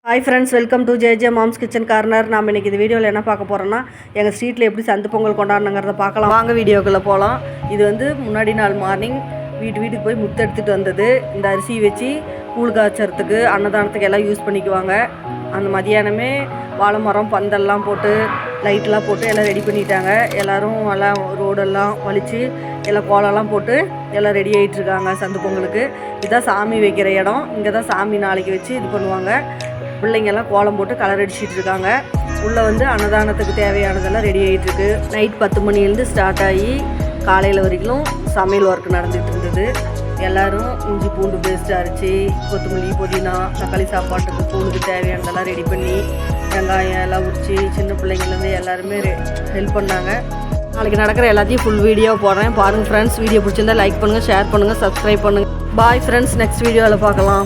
Hi friends, welcome to J moms kitchen corner. நாம் இன்றைக்கி இந்த வீடியோவில் என்ன பார்க்க போகிறோன்னா, எங்கள் ஸ்ட்ரீட்டில் எப்படி சந்து பொங்கல் கொண்டாடணுங்கிறத பார்க்கலாம். வாங்க வீடியோக்குள்ளே போகலாம். இது முன்னாடி நாள் மார்னிங் வீட்டுக்கு போய் முத்து எடுத்துகிட்டு வந்தது. இந்த அரிசி வச்சு கூழ் காய்ச்சறதுக்கு அன்னதானத்துக்கு எல்லாம் யூஸ் பண்ணிக்குவாங்க. அந்த மதியானமே வாழை மரம் பந்தல்லாம் போட்டு லைட்டெலாம் போட்டு எல்லாம் ரெடி பண்ணிட்டாங்க. எல்லோரும் எல்லாம் ரோடெல்லாம் வலித்து எல்லாம் கோலம்லாம் போட்டு எல்லாம் ரெடி ஆகிட்டுருக்காங்க சந்து பொங்கலுக்கு. இதுதான் சாமி வைக்கிற இடம். இங்கே தான் சாமி நாளைக்கு வச்சு இது பண்ணுவாங்க. பிள்ளைங்கெல்லாம் கோலம் போட்டு கலர் அடிச்சிட்டு இருக்காங்க. உள்ளே அன்னதானத்துக்கு தேவையானதெல்லாம் ரெடி ஆகிட்டுருக்கு. நைட் 10 மணிலேருந்து ஸ்டார்ட் ஆகி காலையில் வரைக்கும் சமையல் ஒர்க் நடந்துகிட்டு இருந்தது. எல்லோரும் இஞ்சி பூண்டு பேஸ்ட்டு அரைச்சி, கொத்தமல்லி புதினா தக்காளி சாப்பாட்டுக்கு கூழுக்கு தேவையானதெல்லாம் ரெடி பண்ணி வெங்காயம் எல்லாம் உரிச்சு சின்ன பிள்ளைங்கள்லேருந்து எல்லாருமே ஹெல்ப் பண்ணாங்க. நாளைக்கு நடக்கிற எல்லாத்தையும் ஃபுல் வீடியோ போடுறேன், பாருங்கள் ஃப்ரெண்ட்ஸ். வீடியோ பிடிச்சிருந்தா லைக் பண்ணுங்கள், ஷேர் பண்ணுங்கள், சப்ஸ்கிரைப் பண்ணுங்கள். பாய் ஃப்ரெண்ட்ஸ், நெக்ஸ்ட் வீடியோவில் பார்க்கலாம்.